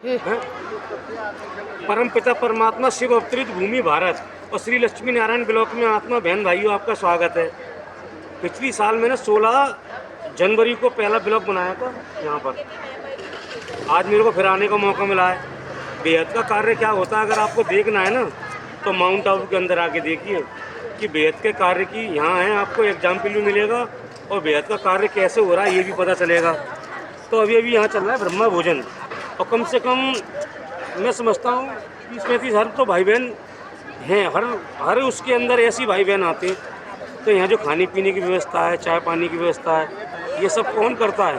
हैं? परम पिता परमात्मा शिव अवतरित भूमि भारत और श्री लक्ष्मी नारायण ब्लॉक में आत्मा बहन भाइयों आपका स्वागत है। पिछली साल मैंने 16 जनवरी को पहला ब्लॉग बनाया था यहाँ पर। आज मेरे को फिर आने का मौका मिला है। बेहद का कार्य क्या होता है अगर आपको देखना है ना तो माउंट आबू के अंदर आके देखिए कि बेहद के कार्य की यहाँ है, आपको एग्जाम्पल भी मिलेगा और बेहद का कार्य कैसे हो रहा है ये भी पता चलेगा। तो अभी यहाँ चल रहा है ब्रह्मा भोजन और कम से कम मैं समझता हूँ 20-35 हर तो भाई बहन हैं, हर उसके अंदर ऐसी भाई बहन आते हैं। तो यहाँ जो खाने पीने की व्यवस्था है, चाय पानी की व्यवस्था है, ये सब कौन करता है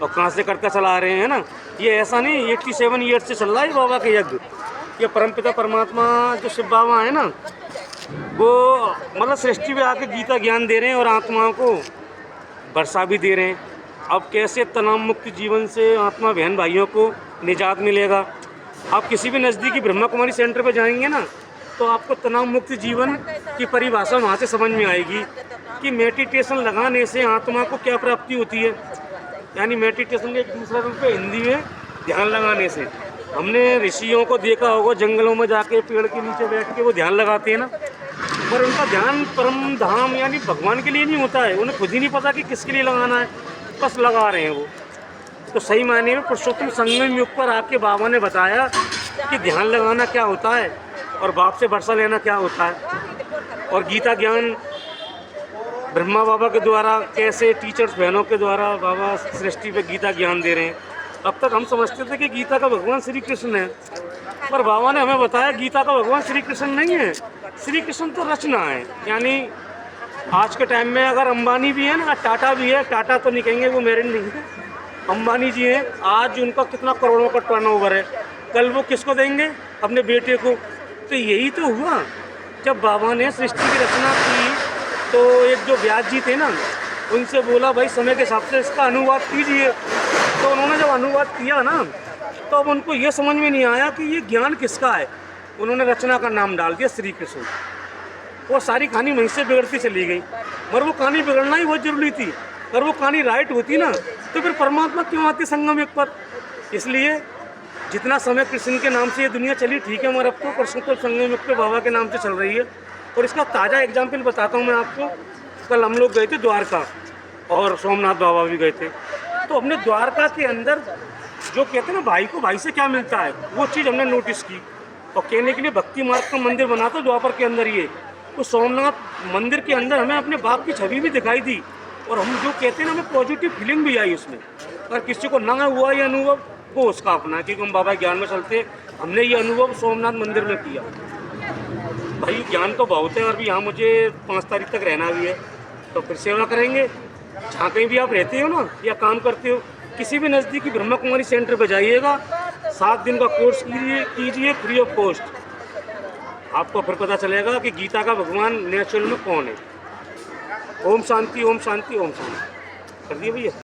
और कहाँ से करके चला रहे हैं ना। ये ऐसा नहीं 87 ईयर्स से चल रहा है बाबा के यज्ञ। ये परमपिता परमात्मा जो शिव बाबा है ना वो मतलब सृष्टि पे आके गीता ज्ञान दे रहे हैं और आत्माओं को वर्षा भी दे रहे हैं। अब कैसे तनाव मुक्त जीवन से आत्मा बहन भाइयों को निजात मिलेगा। आप किसी भी नज़दीकी ब्रह्मा कुमारी सेंटर पर जाएंगे ना तो आपको तनाव मुक्त जीवन की परिभाषा वहाँ से समझ में आएगी कि मेडिटेशन लगाने से आत्मा को क्या प्राप्ति होती है। यानी मेडिटेशन का एक दूसरा रूप है हिंदी में ध्यान लगाने से। हमने ऋषियों को देखा होगा जंगलों में जाके पेड़ के नीचे बैठ के वो ध्यान लगाते हैं ना, पर उनका ध्यान परम धाम यानी भगवान के लिए नहीं होता है। उन्हें खुद ही नहीं पता कि किसके लिए लगाना है, बस लगा रहे हैं वो। तो सही मायने में पुरुषोत्तम संगम युग पर आके बाबा ने बताया कि ध्यान लगाना क्या होता है और बाप से वर्षा लेना क्या होता है। और गीता ज्ञान ब्रह्मा बाबा के द्वारा कैसे टीचर्स बहनों के द्वारा बाबा सृष्टि पे गीता ज्ञान दे रहे हैं। अब तक हम समझते थे कि गीता का भगवान श्री कृष्ण है, पर बाबा ने हमें बताया गीता का भगवान श्री कृष्ण नहीं है। श्री कृष्ण तो रचना है। यानी आज के टाइम में अगर अंबानी भी है ना, टाटा भी है, टाटा तो नहीं कहेंगे वो मेरिट नहीं है, अंबानी जी हैं, आज उनका कितना करोड़ों का टर्नओवर है, कल वो किसको देंगे? अपने बेटे को। तो यही तो हुआ जब बाबा ने सृष्टि की रचना की तो एक जो व्यास जी थे ना उनसे बोला भाई समय के हिसाब से इसका अनुवाद कीजिए। तो उन्होंने जब अनुवाद किया ना तो अब उनको ये समझ में नहीं आया कि ये ज्ञान किसका है। उन्होंने रचना का नाम डाल दिया श्री कृष्ण। वो सारी कहानी वहीं से बिगड़ती चली गई, मगर वो कहानी बिगड़ना ही बहुत जरूरी थी। अगर वो कहानी राइट होती ना तो फिर परमात्मा क्यों आती संगम युग पर। इसलिए जितना समय कृष्ण के नाम से ये दुनिया चली ठीक है, मगर अब तो कृष्ण को संगम युग पे बाबा के नाम से चल रही है। और इसका ताज़ा एग्जाम्पल बताता हूँ मैं आपको। कल हम लोग गए थे द्वारका और सोमनाथ बाबा भी गए थे। तो हमने द्वारका के अंदर जो कहते हैं ना भाई को भाई से क्या मिलता है वो चीज़ हमने नोटिस की। और कहने के लिए भक्ति मार्ग का मंदिर बना था द्वापर के अंदर ये, तो सोमनाथ मंदिर के अंदर हमें अपने बाप की छवि भी दिखाई दी। और हम जो कहते हैं ना हमें पॉजिटिव फीलिंग भी आई उसमें। अगर किसी को ना हुआ ये अनुभव वो उसका अपना है, क्योंकि हम बाबा ज्ञान में चलते। हमने ये अनुभव सोमनाथ मंदिर में किया। भाई ज्ञान तो बहुत है और भी यहाँ मुझे 5 तारीख तक रहना भी है, तो फिर सेवा करेंगे। जहाँ कहीं भी आप रहते हो ना या काम करते हो किसी भी नज़दीकी ब्रह्मा कुमारी सेंटर पर जाइएगा, 7 दिन का कोर्स कीजिए फ्री ऑफ कॉस्ट। आपको फिर पता चलेगा कि गीता का भगवान नेचुरल में कौन है। ओम शांति ओम शांति ओम शांति। कर दिए भैया।